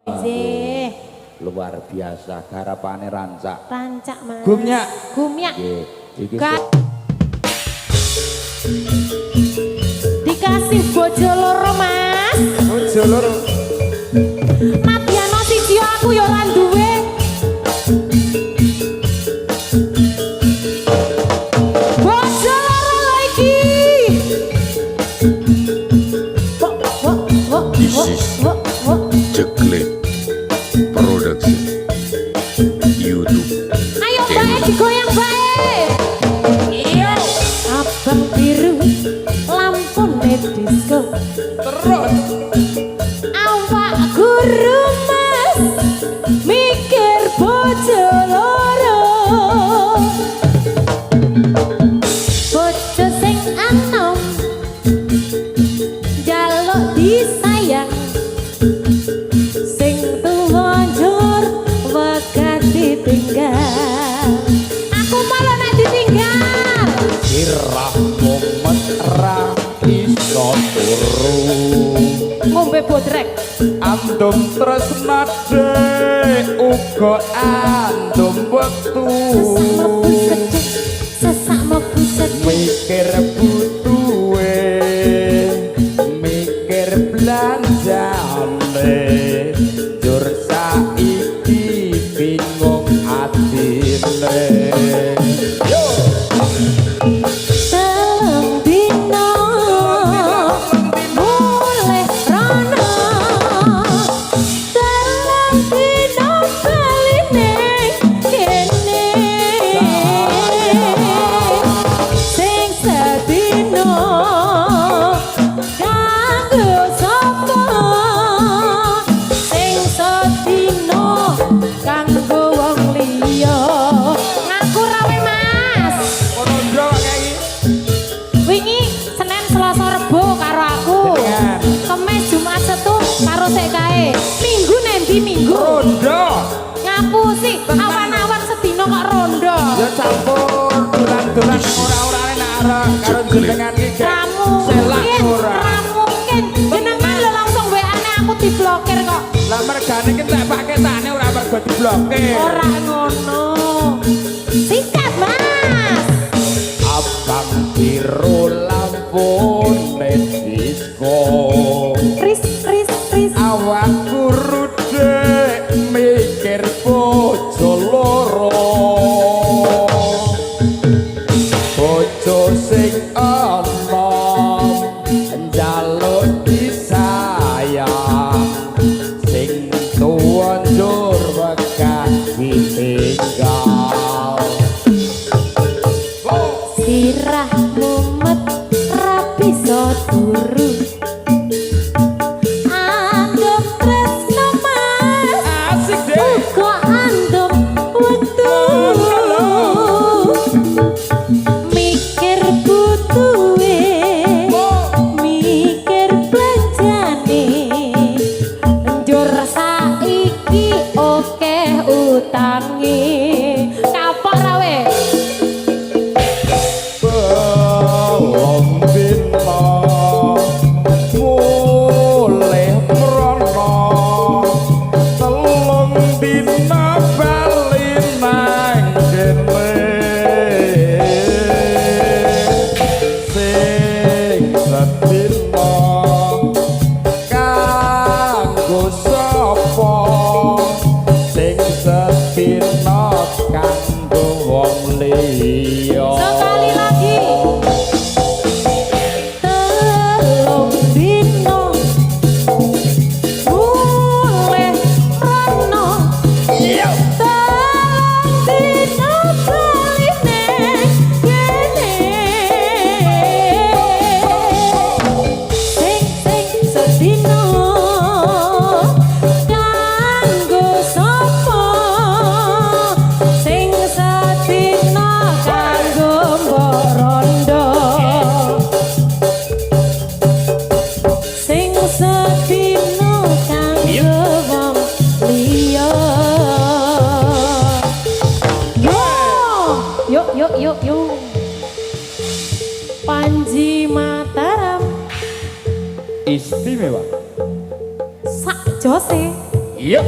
Nggih. Luar biasa garapane rancak. Rancak, Mas. Gumnya. Gumnya. Nggih, iki dikasih bojo loro, Mas. bojo loro. Matiano siji aku ya ora duwe. Bojo loro lho iki. This is Jeklet Production YouTube. Ayo bae digoyang bae. Iya. Abang biru lampune disco. Terus Awak guru Mas mikir bojo loro. Bojo sing anom jaluk disayang, sing tuwa njur wegah ditinggal. Aku malah nek ditinggal. irah momen ra iso turu. Ngombe bodrek. Andum tresna dek uga andum wektu. Sesak mlebu sedih. Mikir butuhe, mikir belanjane, jur saiki bingung atine. Yo, Telung dino mulih rono, telung dino bali ning kene. Sing sedino kanggo sapa, sing sedino kanggo wong liya. Ngaku rawe Mas. kono ndro kaya iki. Wingi Senin Selasa Rebo karo aku. Jenengan. Kemis Jumat Setu karo sik kae. Minggu nendi minggu. Rondo. Ngapu sih awan-awan sedina kok rondo. Ya campur dulan-dulan ora-orane nak arek karo jenengan iki. Ra mungkin, ra mungkin. Jenengan lho langsung WA-ne aku diblokir kok. Lah mergane iki tak paketane ora mergo diblokir. Ora ngono. Sikat, Mas. Abang biru lampune disco. Pris pris pris. Awak guru dek mikir bojo loro. Bojo sing enom njaluk disayang, sing tuwa njur wegah ditinggal. Sirah mumet ra bisa turu. Andum tresno Mas. Asik deh. Uga andum wektu. Mikir butuhe, mikir belanjane. Njur saiki akeh utange. Kapok ra weh. Belum dino mulih mrono, telung dina bali nang kene. Sing sedina kanggo sapa, sing sedina kanggo wong liya. Sekali lagi. Telung dino mulih rono, telung dino bali ning kene. Sing sedino kanggo sapa, sing sedino kanggo mbok rondo, sing sedino kanggo wong liya. Yo Panji Mataram Istimewa. sak jose. Yuk.